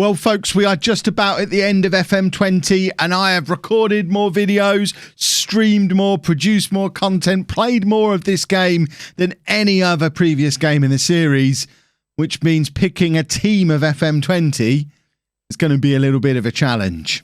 Well, folks, we are just about at the end of FM20, and I have recorded more videos, streamed more, produced more content, played more of this game than any other previous game in the series, which means picking a team of FM20 is going to be a little bit of a challenge.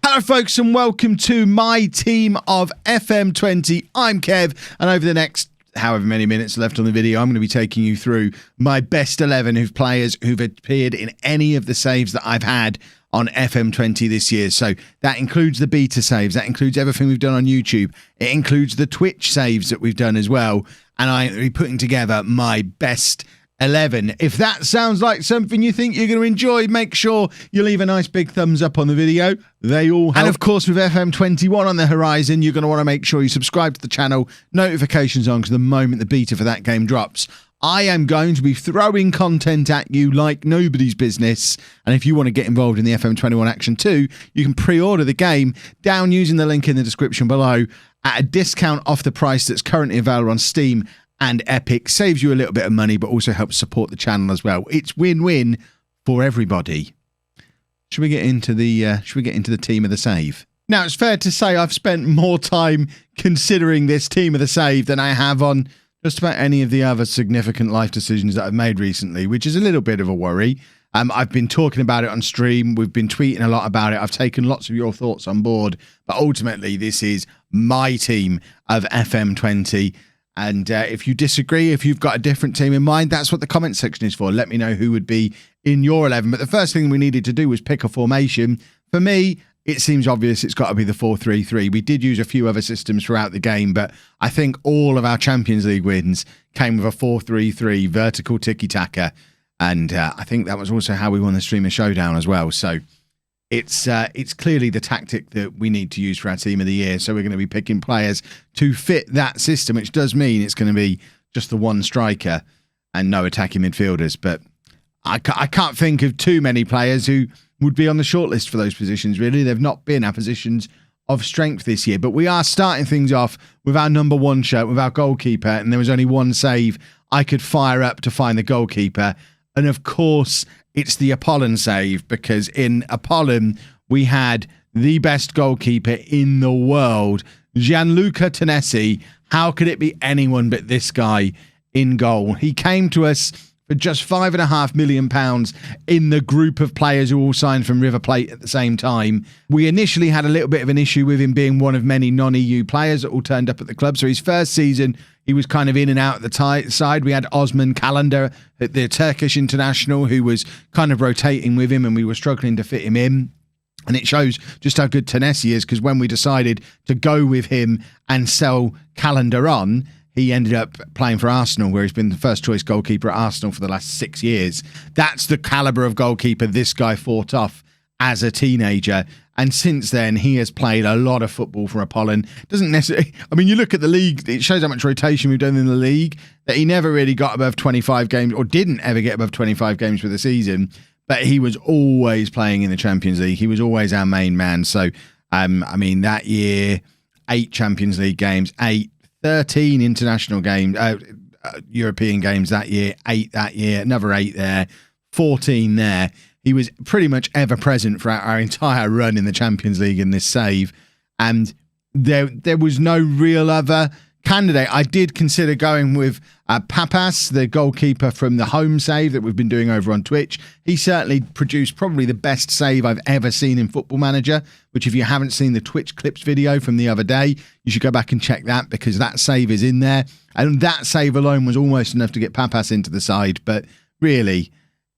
Hello, folks, and welcome to my team of FM20. I'm Kev, and over the next however many minutes left on the video, I'm going to be taking you through my best 11 of players who've appeared in any of the saves that I've had on FM20 this year. So that includes the beta saves, that includes everything we've done on YouTube, it includes the Twitch saves that we've done as well, and I'm going to be putting together my best 11. If that sounds like something you think you're going to enjoy, make sure you leave a nice big thumbs up on the video. They all help. And of course, with FM21 on the horizon, you're going to want to make sure you subscribe to the channel, notifications on, because the moment the beta for that game drops, I am going to be throwing content at you like nobody's business. And if you want to get involved in the FM21 action too, you can pre-order the game down using the link in the description below at a discount off the price that's currently available on Steam and Epic. Saves you a little bit of money, but also helps support the channel as well. It's win-win for everybody. Should we get into the team of the save? Now, it's fair to say I've spent more time considering this team of the save than I have on just about any of the other significant life decisions that I've made recently, which is a little bit of a worry. I've been talking about it on stream. We've been tweeting a lot about it. I've taken lots of your thoughts on board, but ultimately this is my team of FM20. And if you disagree, if you've got a different team in mind, that's what the comment section is for. Let me know who would be in your 11. But the first thing we needed to do was pick a formation. For me, it seems obvious it's got to be the 4-3-3. We did use a few other systems throughout the game, but I think all of our Champions League wins came with a 4-3-3 vertical tiki-taka. And I think that was also how we won the Streamer Showdown as well. So it's clearly the tactic that we need to use for our team of the year. So we're going to be picking players to fit that system, which does mean it's going to be just the one striker and no attacking midfielders. But I can't think of too many players who would be on the shortlist for those positions, really. They've not been our positions of strength this year. But we are starting things off with our number one shirt, with our goalkeeper. And there was only one save I could fire up to find the goalkeeper. And of course, it's the Apollon save, because in Apollon, we had the best goalkeeper in the world, Gianluca Tennessee. How could it be anyone but this guy in goal? He came to us for just £5.5 million in the group of players who all signed from River Plate at the same time. We initially had a little bit of an issue with him being one of many non-EU players that all turned up at the club. So his first season, he was kind of in and out at the side. We had Osman Calendar, the Turkish international, who was kind of rotating with him, and we were struggling to fit him in. And it shows just how good Tennessee is, because when we decided to go with him and sell Calendar on, he ended up playing for Arsenal, where he's been the first choice goalkeeper at Arsenal for the last 6 years. That's the caliber of goalkeeper this guy fought off as a teenager. And since then, he has played a lot of football for Apollon. Doesn't necessarily, I mean, you look at the league, it shows how much rotation we've done in the league, that he never really got above 25 games, or didn't ever get above 25 games for the season. But he was always playing in the Champions League. He was always our main man. So, I mean, that year, 8 Champions League games, 13 international games, European games that year, 8 that year, another 8 there, 14 there. He was pretty much ever present for our entire run in the Champions League in this save. And there was no real other candidate. I did consider going with Papas, the goalkeeper from the home save that we've been doing over on Twitch. He certainly produced probably the best save I've ever seen in Football Manager, which if you haven't seen the Twitch clips video from the other day, you should go back and check that, because that save is in there. And that save alone was almost enough to get Papas into the side. But really,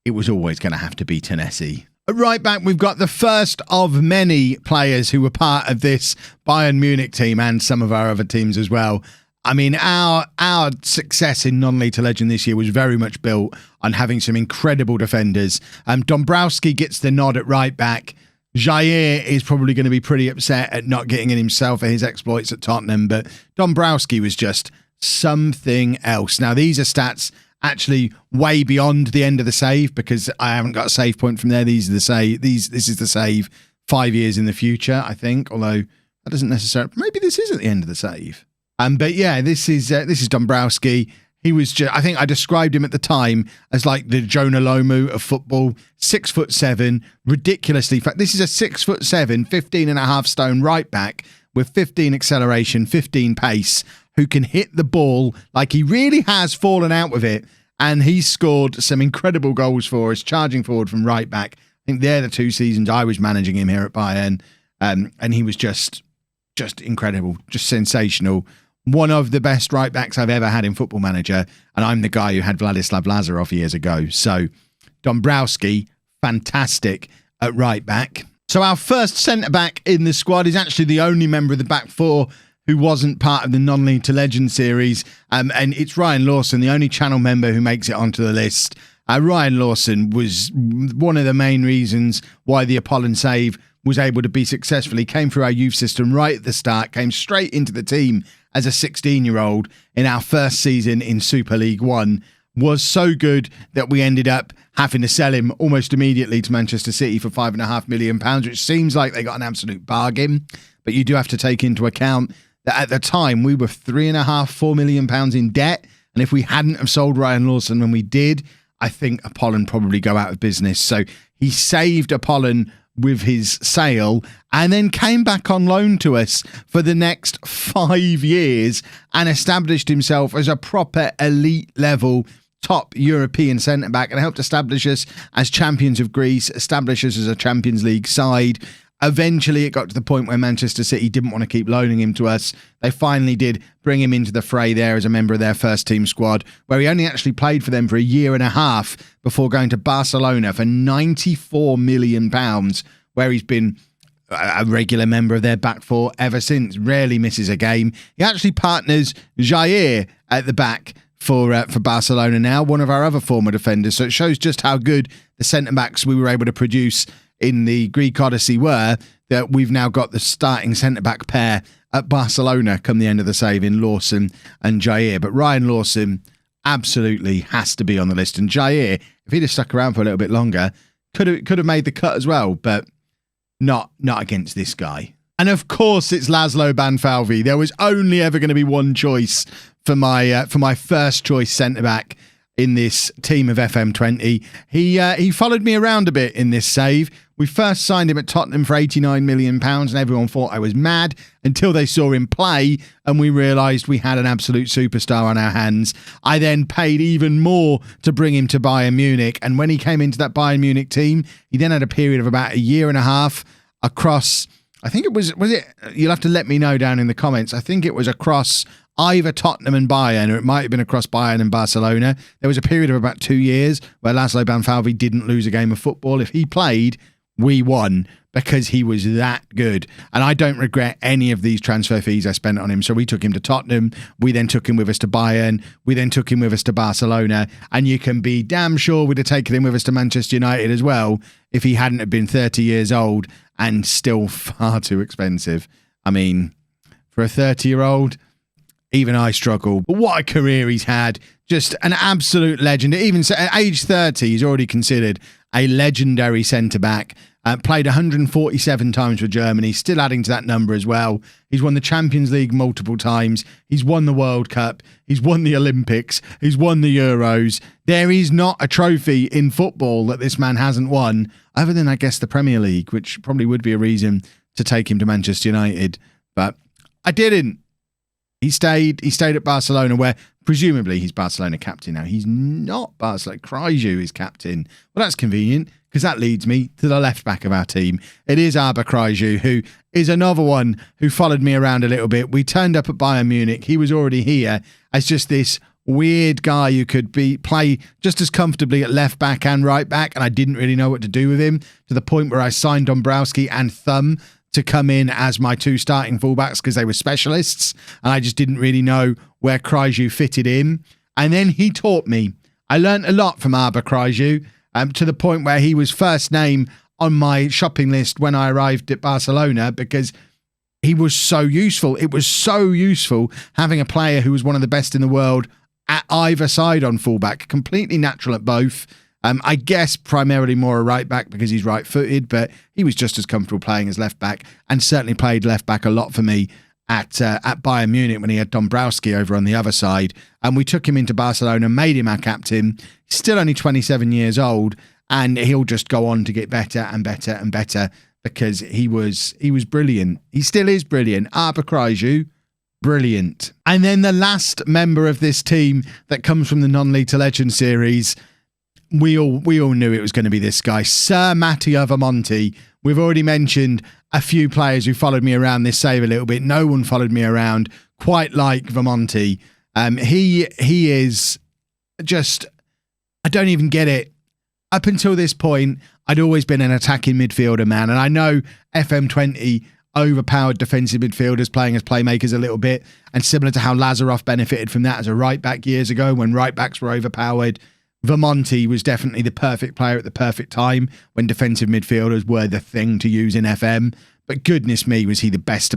it was always going to have to be Tennessee. Right back, we've got the first of many players who were part of this Bayern Munich team and some of our other teams as well. I mean, our success in non-lethal legend this year was very much built on having some incredible defenders. Dombrowski gets the nod at right back. Jair is probably going to be pretty upset at not getting in himself for his exploits at Tottenham, but Dombrowski was just something else. Now, these are stats actually way beyond the end of the save, because I haven't got a save point from there. These are the save. This is the save 5 years in the future, I think. Although that doesn't necessarily. Maybe this is at the end of the save. But yeah, this is Dombrowski. He was just, I think I described him at the time as like the Jonah Lomu of football, 6'7", ridiculously fat. This is a 6'7", 15.5 stone right back with 15 acceleration, 15 pace, who can hit the ball like he really has fallen out with it. And he's scored some incredible goals for us, charging forward from right back. I think they're the 2 seasons I was managing him here at Bayern. And he was just incredible, just sensational. One of the best right backs I've ever had in Football Manager, and I'm the guy who had Vladislav Lazarov years ago. So Dombrowski, fantastic at right back. So our first centre-back in the squad is actually the only member of the back four who wasn't part of the Non-League to Legend series, and it's Ryan Lawson, the only channel member who makes it onto the list. Ryan Lawson was one of the main reasons why the Apollon save was able to be successful. He came through our youth system right at the start, came straight into the team as a 16-year-old in our first season in Super League One, was so good that we ended up having to sell him almost immediately to Manchester City for £5.5 million, which seems like they got an absolute bargain. But you do have to take into account that at the time we were £3.5–4 million in debt. And if we hadn't have sold Ryan Lawson when we did, I think Apollon probably go out of business. So he saved Apollon with his sale and then came back on loan to us for the next 5 years and established himself as a proper elite level top European centre-back and helped establish us as champions of Greece, establish us as a Champions League side. Eventually, it got to the point where Manchester City didn't want to keep loaning him to us. They finally did bring him into the fray there as a member of their first team squad, where he only actually played for them for a year and a half before going to Barcelona for £94 million, where he's been a regular member of their back four ever since. Rarely misses a game. He actually partners Jair at the back for Barcelona now, one of our other former defenders. So it shows just how good the centre-backs we were able to produce in the Greek Odyssey were, that we've now got the starting centre-back pair at Barcelona come the end of the save in Lawson and Jair. But Ryan Lawson absolutely has to be on the list. And Jair, if he'd have stuck around for a little bit longer, could have made the cut as well, but not against this guy. And of course, it's Laszlo Banfalvi. There was only ever going to be one choice for my first choice centre-back in this team of FM20. He followed me around a bit in this save. We first signed him at Tottenham for £89 million, and everyone thought I was mad until they saw him play, and we realised we had an absolute superstar on our hands. I then paid even more to bring him to Bayern Munich, and when he came into that Bayern Munich team, he then had a period of about a year and a half across, I think it was it? You'll have to let me know down in the comments. I think it was across either Tottenham and Bayern, or it might have been across Bayern and Barcelona. There was a period of about 2 years where Laszlo Banfalvi didn't lose a game of football. If he played, we won, because he was that good. And I don't regret any of these transfer fees I spent on him. So we took him to Tottenham. We then took him with us to Bayern. We then took him with us to Barcelona. And you can be damn sure we'd have taken him with us to Manchester United as well if he hadn't have been 30 years old and still far too expensive. I mean, for a 30-year-old, even I struggle. But what a career he's had. Just an absolute legend. Even at age 30, he's already considered a legendary centre-back. Played 147 times for Germany, still adding to that number as well. He's won the Champions League multiple times. He's won the World Cup. He's won the Olympics. He's won the Euros. There is not a trophy in football that this man hasn't won, other than, I guess, the Premier League, which probably would be a reason to take him to Manchester United. But I didn't. He stayed at Barcelona, where presumably he's Barcelona captain now. He's not Barcelona. Kraju is captain. Well, that's convenient, because that leads me to the left back of our team. It is Arber Kraju, who is another one who followed me around a little bit. We turned up at Bayern Munich. He was already here as just this weird guy who could play just as comfortably at left back and right back, and I didn't really know what to do with him, to the point where I signed Dombrowski and Thumb to come in as my two starting fullbacks because they were specialists, and I just didn't really know where Kraju fitted in. And then he taught me. I learnt a lot from Arber Kraju, to the point where he was first name on my shopping list when I arrived at Barcelona, because he was so useful. It was so useful having a player who was one of the best in the world at either side on fullback, completely natural at both. I guess primarily more a right back because he's right-footed, but he was just as comfortable playing as left back, and certainly played left back a lot for me. at Bayern Munich when he had Dombrowski over on the other side. And we took him into Barcelona, made him our captain. He's still only 27 years old, and he'll just go on to get better and better and better because he was brilliant. He still is brilliant. Ryzen, brilliant. And then the last member of this team that comes from the Non-Lethal Legend series, we all knew it was going to be this guy, Sir Matteo Vermonti. We've already mentioned a few players who followed me around this save a little bit. No one followed me around quite like Vermonti. He is just, I don't even get it. Up until this point, I'd always been an attacking midfielder, man. And I know FM20 overpowered defensive midfielders playing as playmakers a little bit. And similar to how Lazarov benefited from that as a right back years ago when right backs were overpowered, Vermonti was definitely the perfect player at the perfect time when defensive midfielders were the thing to use in FM. But goodness me, was he the best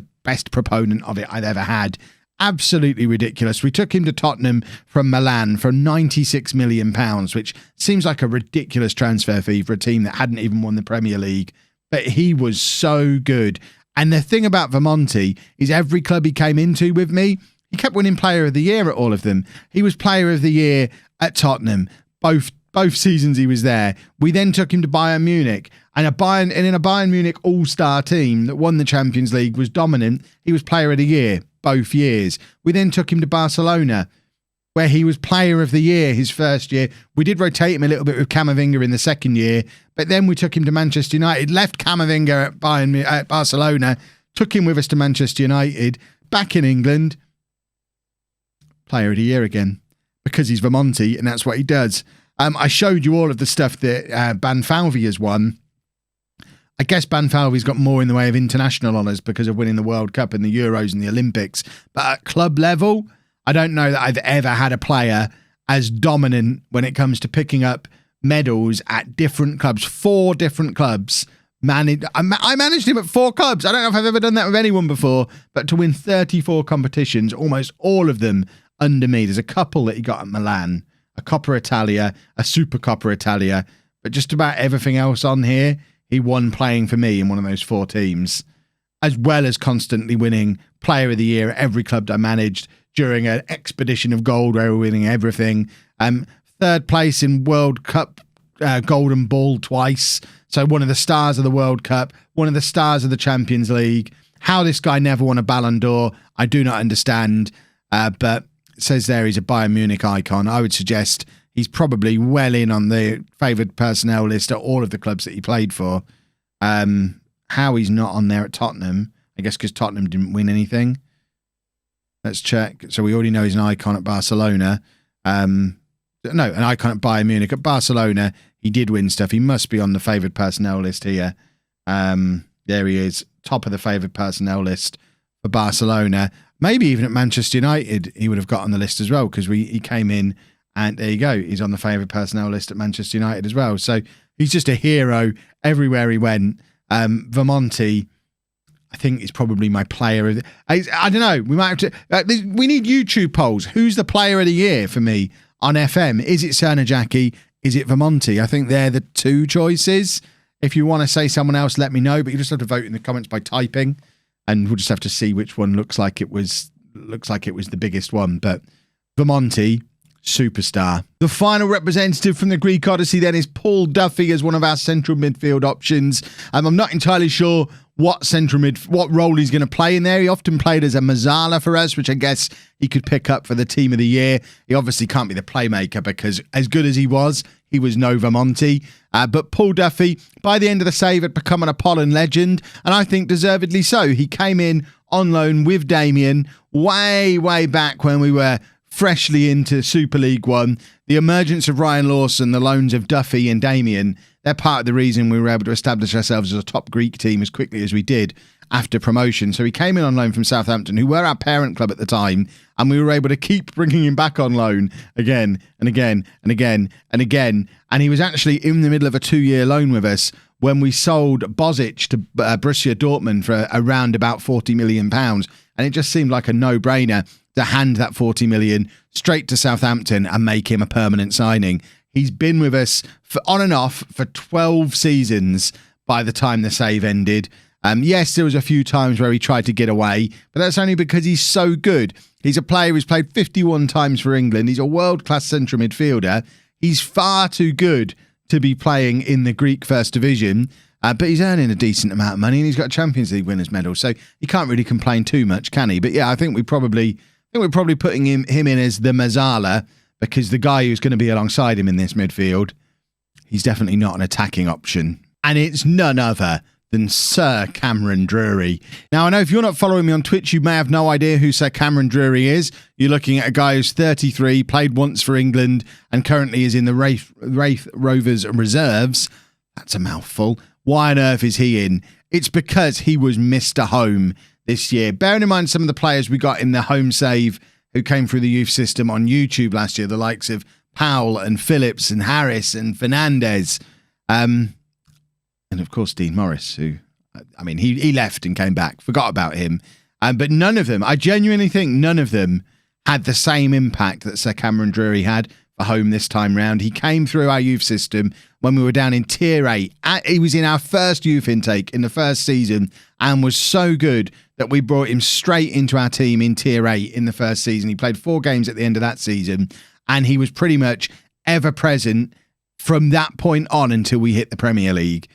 proponent of it I've ever had. Absolutely ridiculous. We took him to Tottenham from Milan for £96 million, which seems like a ridiculous transfer fee for a team that hadn't even won the Premier League. But he was so good. And the thing about Vermonti is every club he came into with me, he kept winning Player of the Year at all of them. He was Player of the Year at Tottenham. Both seasons he was there. We then took him to Bayern Munich, and in a Bayern Munich all-star team that won the Champions League, was dominant. He was Player of the Year both years. We then took him to Barcelona, where he was Player of the Year his first year. We did rotate him a little bit with Camavinga in the second year, but then we took him to Manchester United, left Camavinga at Barcelona, took him with us to Manchester United, back in England, Player of the Year again. Because he's Vermonti, and that's what he does. I showed you all of the stuff that Banfalvi has won. I guess Banfalvi's got more in the way of international honours because of winning the World Cup and the Euros and the Olympics. But at club level, I don't know that I've ever had a player as dominant when it comes to picking up medals at different clubs. 4 different clubs. I managed him at 4 clubs. I don't know if I've ever done that with anyone before, but to win 34 competitions, almost all of them under me. There's a couple that he got at Milan, a Coppa Italia, a Super Coppa Italia, but just about everything else on here, he won playing for me in one of those 4 teams, as well as constantly winning Player of the Year at every club I managed during an expedition of gold where we were winning everything. 3rd place in World Cup Golden Ball twice. So one of the stars of the World Cup, one of the stars of the Champions League. How this guy never won a Ballon d'Or, I do not understand, but it says there he's a Bayern Munich icon. I would suggest he's probably well in on the favoured personnel list at all of the clubs that he played for. How he's not on there at Tottenham, I guess because Tottenham didn't win anything. Let's check. So we already know he's an icon at Barcelona. An icon at Bayern Munich. At Barcelona, he did win stuff. He must be on the favoured personnel list here. There he is, top of the favoured personnel list for Barcelona. Maybe even at Manchester United, he would have got on the list as well because he came in and there you go. He's on the favoured personnel list at Manchester United as well. So he's just a hero everywhere he went. Vermonti, I think, is probably my player of I don't know. We might have to. We need YouTube polls. Who's the Player of the Year for me on FM? Is it Cernajacki? Is it Vermonti? I think they're the 2 choices. If you want to say someone else, let me know. But you just have to vote in the comments by typing. And we'll just have to see which one looks like it was the biggest one. But Vermonti, superstar. The final representative from the Greek Odyssey then is Paul Duffy as one of our central midfield options. I'm not entirely sure what role he's going to play in there. He often played as a Mazzala for us, which I guess he could pick up for the team of the year. He obviously can't be the playmaker because as good as he was no Vermonti. But Paul Duffy, by the end of the save, had become an Apollon legend, and I think deservedly so. He came in on loan with Damien way back when we were freshly into Super League 1. The emergence of Ryan Lawson, the loans of Duffy and Damien, they're part of the reason we were able to establish ourselves as a top Greek team as quickly as we did after promotion. So he came in on loan from Southampton, who were our parent club at the time, and we were able to keep bringing him back on loan again and again and again and again. And he was actually in the middle of a 2-year loan with us when we sold Bozic to Borussia Dortmund for around about £40 million. And it just seemed like a no-brainer to hand that 40 million straight to Southampton and make him a permanent signing. He's been with us on and off for 12 seasons by the time the save ended. Yes, there was a few times where he tried to get away, but that's only because he's so good. He's a player who's played 51 times for England. He's a world-class central midfielder. He's far too good to be playing in the Greek First Division, but he's earning a decent amount of money and he's got a Champions League winners medal, so he can't really complain too much, can he? But yeah, I think we're probably putting him in as the Mazzala, because the guy who's going to be alongside him in this midfield, he's definitely not an attacking option. And it's none other than Sir Cameron Drury. Now, I know if you're not following me on Twitch, you may have no idea who Sir Cameron Drury is. You're looking at a guy who's 33, played once for England, and currently is in the Wraith Rovers reserves. That's a mouthful. Why on earth is he in? It's because he was Mr. Home this year. Bearing in mind some of the players we got in the home save who came through the youth system on YouTube last year, the likes of Powell and Phillips and Harris and Fernandez. And of course, Dean Morris, who, I mean, he left and came back. Forgot about him. But none of them, I genuinely think none of them had the same impact that Sir Cameron Drury had for home this time round. He came through our youth system when we were down in Tier 8. He was in our first youth intake in the first season and was so good that we brought him straight into our team in Tier 8 in the first season. He played 4 games at the end of that season, and he was pretty much ever present from that point on until we hit the Premier League.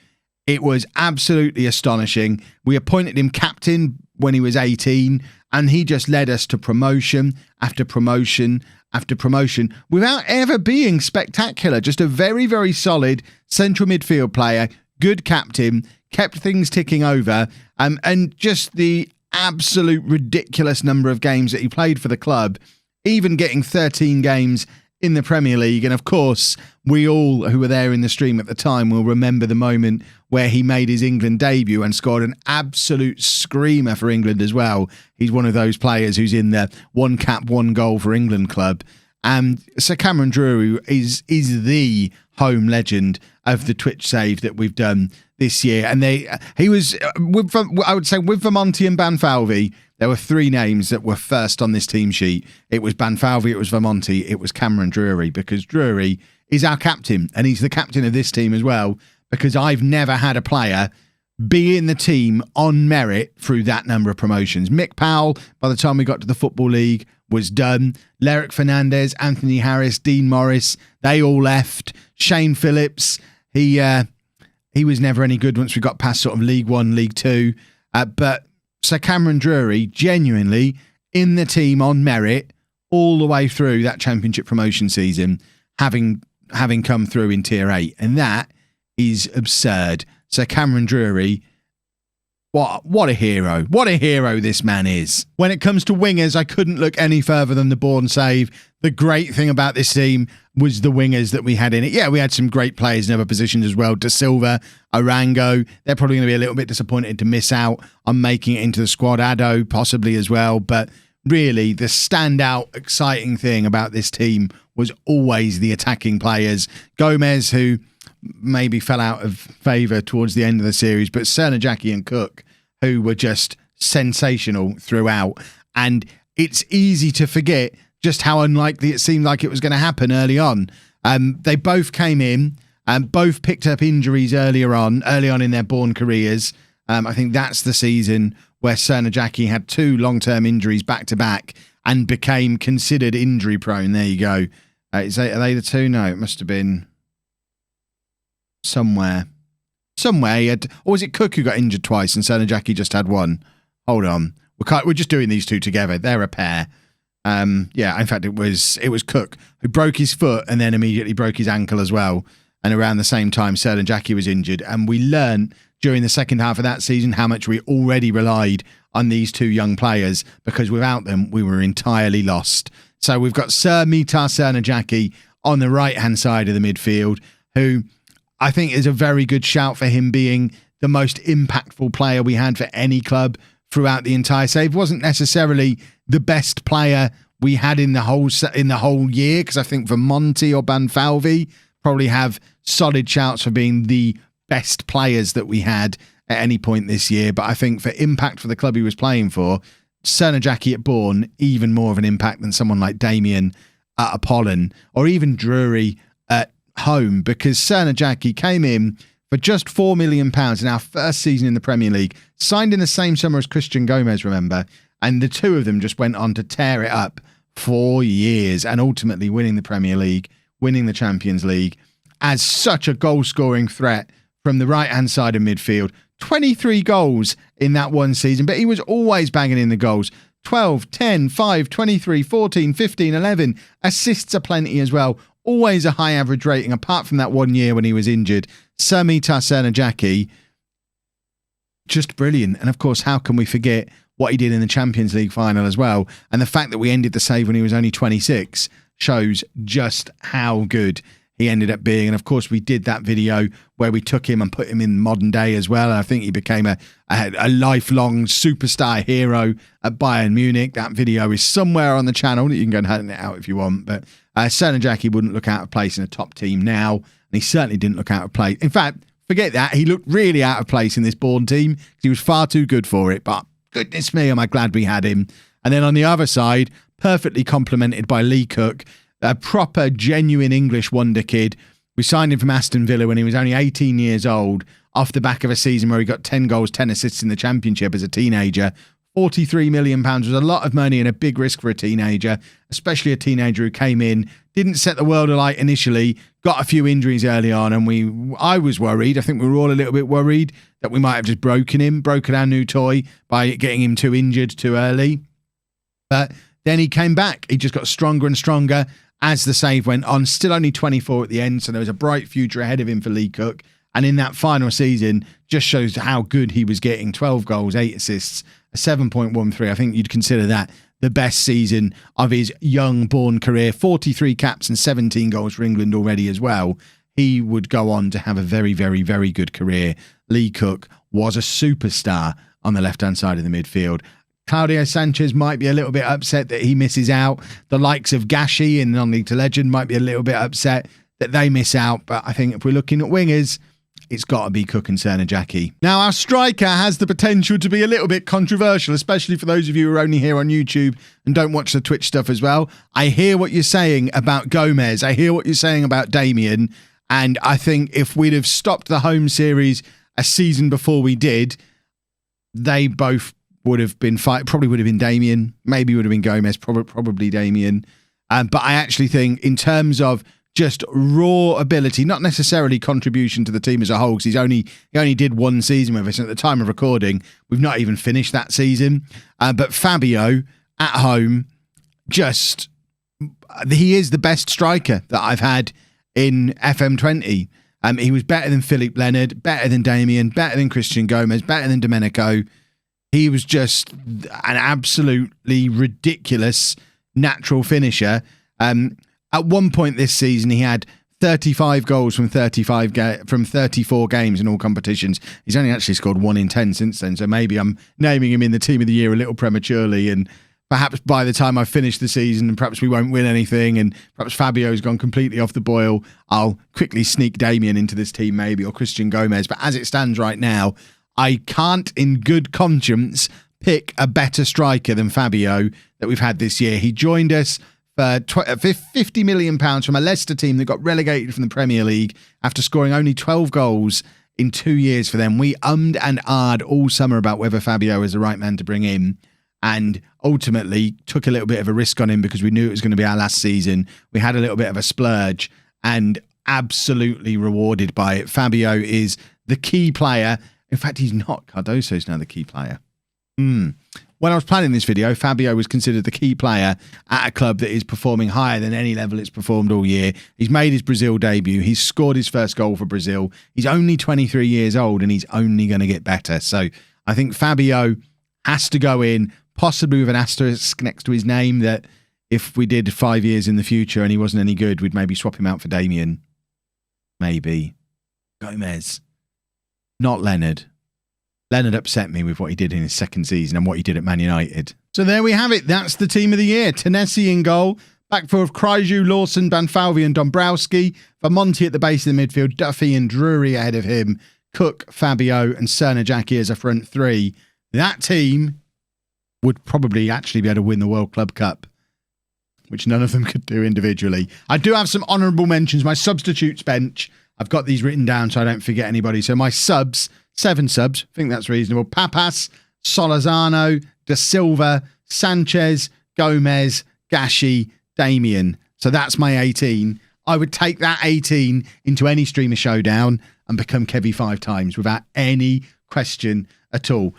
It was absolutely astonishing. We appointed him captain when he was 18, and he just led us to promotion after promotion after promotion without ever being spectacular. Just a very, very solid central midfield player, good captain, kept things ticking over, and just the absolute ridiculous number of games that he played for the club, even getting 13 games in the Premier League. And of course, we all who were there in the stream at the time will remember the moment where he made his England debut and scored an absolute screamer for England as well. He's one of those players who's in the 1 cap, 1 goal for England club. And Sir Cameron Drury is the home legend of the Twitch save that we've done this year. And he was, I would say, with Vermonti and Banfalvi, there were 3 names that were first on this team sheet. It was Banfalvi, it was Vermonti, it was Cameron Drury, because Drury is our captain, and he's the captain of this team as well, because I've never had a player be in the team on merit through that number of promotions. Mick Powell, by the time we got to the Football League, was done. Lerick Fernandez, Anthony Harris, Dean Morris, they all left. Shane Phillips, he was never any good once we got past sort of League 1, League 2. But Sir Cameron Drury, genuinely in the team on merit all the way through that Championship promotion season, having come through in Tier 8. And that is absurd. Sir Cameron Drury, what a hero. What a hero this man is. When it comes to wingers, I couldn't look any further than the Bourne save. The great thing about this team was the wingers that we had in it. Yeah, we had some great players in other positions as well. De Silva, Arango, they're probably going to be a little bit disappointed to miss out on making it into the squad. Addo, possibly as well. But really, the standout, exciting thing about this team was always the attacking players. Gomez, who maybe fell out of favour towards the end of the series, but Cernajacki and Cook, who were just sensational throughout. And it's easy to forget just how unlikely it seemed like it was going to happen early on. They both came in and both picked up injuries early on in their Bourne careers. I think that's the season where Cernajacki had 2 long-term injuries back-to-back and became considered injury-prone. There you go. Are they the 2? No, it must have been somewhere he had, or was it Cook who got injured twice and Cernajacki just had 1? Hold on, we're just doing these 2 together. They're a pair. Yeah, in fact it was Cook who broke his foot and then immediately broke his ankle as well, and around the same time Cernajacki was injured. And we learned during the second half of that season how much we already relied on these 2 young players, because without them we were entirely lost. So we've got Sir Mitar Cernajacki on the right hand side of the midfield, who I think is a very good shout for him being the most impactful player we had for any club throughout the entire save. Wasn't necessarily the best player we had in the whole year, because I think Vermonti or Banfalvi probably have solid shouts for being the best players that we had at any point this year. But I think for impact for the club he was playing for, Cernajacki at Bourne, even more of an impact than someone like Damien at Apollon, or even Drury at home, because Cernajacki came in for just £4 million in our first season in the Premier League. Signed in the same summer as Christian Gomez, remember? And the two of them just went on to tear it up for years and ultimately winning the Premier League, winning the Champions League as such a goal-scoring threat from the right-hand side of midfield. 23 goals in that one season, but he was always banging in the goals. 12, 10, 5, 23, 14, 15, 11. Assists aplenty as well. Always a high average rating, apart from that 1 year when he was injured. Samita Sernajaki, just brilliant. And of course, how can we forget what he did in the Champions League final as well? And the fact that we ended the save when he was only 26 shows just how good he ended up being. And of course, we did that video where we took him and put him in modern day as well. And I think he became a lifelong superstar hero at Bayern Munich. That video is somewhere on the channel. You can go and hunt it out if you want. But Sernajaki wouldn't look out of place in a top team now. And he certainly didn't look out of place. In fact, forget that. He looked really out of place in this Bourne team because he was far too good for it. But goodness me, am I glad we had him. And then on the other side, perfectly complemented by Lee Cook, a proper, genuine English wonder kid. We signed him from Aston Villa when he was only 18 years old, off the back of a season where he got 10 goals, 10 assists in the Championship as a teenager. £43 million was a lot of money and a big risk for a teenager, especially a teenager who came in, didn't set the world alight initially, got a few injuries early on, and I was worried. I think we were all a little bit worried that we might have just broken our new toy by getting him too injured too early. But then he came back. He just got stronger and stronger as the save went on. Still only 24 at the end, so there was a bright future ahead of him for Lee Cook. And in that final season, just shows how good he was getting. 12 goals, 8 assists, a 7.13. I think you'd consider that the best season of his young born career. 43 caps and 17 goals for England already as well. He would go on to have a very, very, very good career. Lee Cook was a superstar on the left-hand side of the midfield. Claudio Sanchez might be a little bit upset that he misses out. The likes of Gashi in Non-League to Legend might be a little bit upset that they miss out. But I think if we're looking at wingers, it's got to be Cook and Sernajaki. Now, our striker has the potential to be a little bit controversial, especially for those of you who are only here on YouTube and don't watch the Twitch stuff as well. I hear what you're saying about Gomez. I hear what you're saying about Damien. And I think if we'd have stopped the home series a season before we did, they both would have been probably would have been Damien, maybe would have been Gomez, probably Damien. But I actually think in terms of just raw ability, not necessarily contribution to the team as a whole, because he only did one season with us. And at the time of recording, we've not even finished that season. But Fabio at home, he is the best striker that I've had in FM20. He was better than Philippe Leonard, better than Damien, better than Christian Gomez, better than Domenico. He was just an absolutely ridiculous natural finisher. At one point this season, he had 35 goals from 34 games in all competitions. He's only actually scored 1 in 10 since then. So maybe I'm naming him in the team of the year a little prematurely. And perhaps by the time I finish the season, perhaps we won't win anything. And perhaps Fabio's gone completely off the boil. I'll quickly sneak Damien into this team maybe, or Christian Gomez. But as it stands right now, I can't in good conscience pick a better striker than Fabio that we've had this year. He joined us for £50 million from a Leicester team that got relegated from the Premier League after scoring only 12 goals in 2 years for them. We ummed and ahed all summer about whether Fabio was the right man to bring in, and ultimately took a little bit of a risk on him because we knew it was going to be our last season. We had a little bit of a splurge and absolutely rewarded by it. Fabio is the key player. In fact, he's not. Cardoso's now the key player. When I was planning this video, Fabio was considered the key player at a club that is performing higher than any level it's performed all year. He's made his Brazil debut. He's scored his first goal for Brazil. He's only 23 years old and he's only going to get better. So I think Fabio has to go in, possibly with an asterisk next to his name, that if we did 5 years in the future and he wasn't any good, we'd maybe swap him out for Damien. Maybe. Gomez. Not Leonard. Leonard upset me with what he did in his second season and what he did at Man United. So there we have it. That's the team of the year. Tennessee in goal. Back four of Kryju, Lawson, Banfalvi and Dombrowski. Vermonti at the base of the midfield. Duffy and Drury ahead of him. Cook, Fabio and Sernajaki as a front three. That team would probably actually be able to win the World Club Cup, which none of them could do individually. I do have some honourable mentions. My substitutes bench. I've got these written down so I don't forget anybody. So my subs, 7 subs, I think that's reasonable. Papas, Solazano, Da Silva, Sanchez, Gomez, Gashi, Damien. So that's my 18. I would take that 18 into any streamer showdown and become Kevy 5 times without any question at all.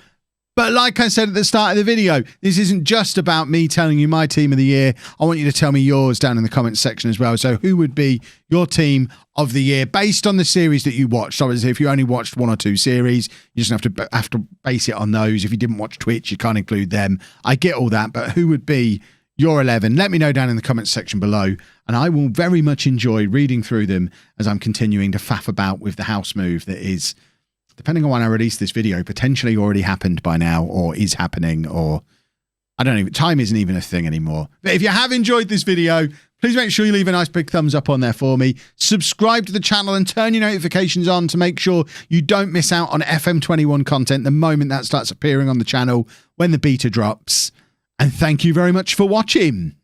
But like I said at the start of the video, this isn't just about me telling you my team of the year. I want you to tell me yours down in the comments section as well. So who would be your team of the year based on the series that you watched? Obviously, if you only watched 1 or 2 series, you just have to base it on those. If you didn't watch Twitch, you can't include them. I get all that, but who would be your 11? Let me know down in the comments section below, and I will very much enjoy reading through them as I'm continuing to faff about with the house move that is, depending on when I release this video, potentially already happened by now or is happening, or I don't know. Time isn't even a thing anymore. But if you have enjoyed this video, please make sure you leave a nice big thumbs up on there for me. Subscribe to the channel and turn your notifications on to make sure you don't miss out on FM21 content the moment that starts appearing on the channel when the beta drops. And thank you very much for watching.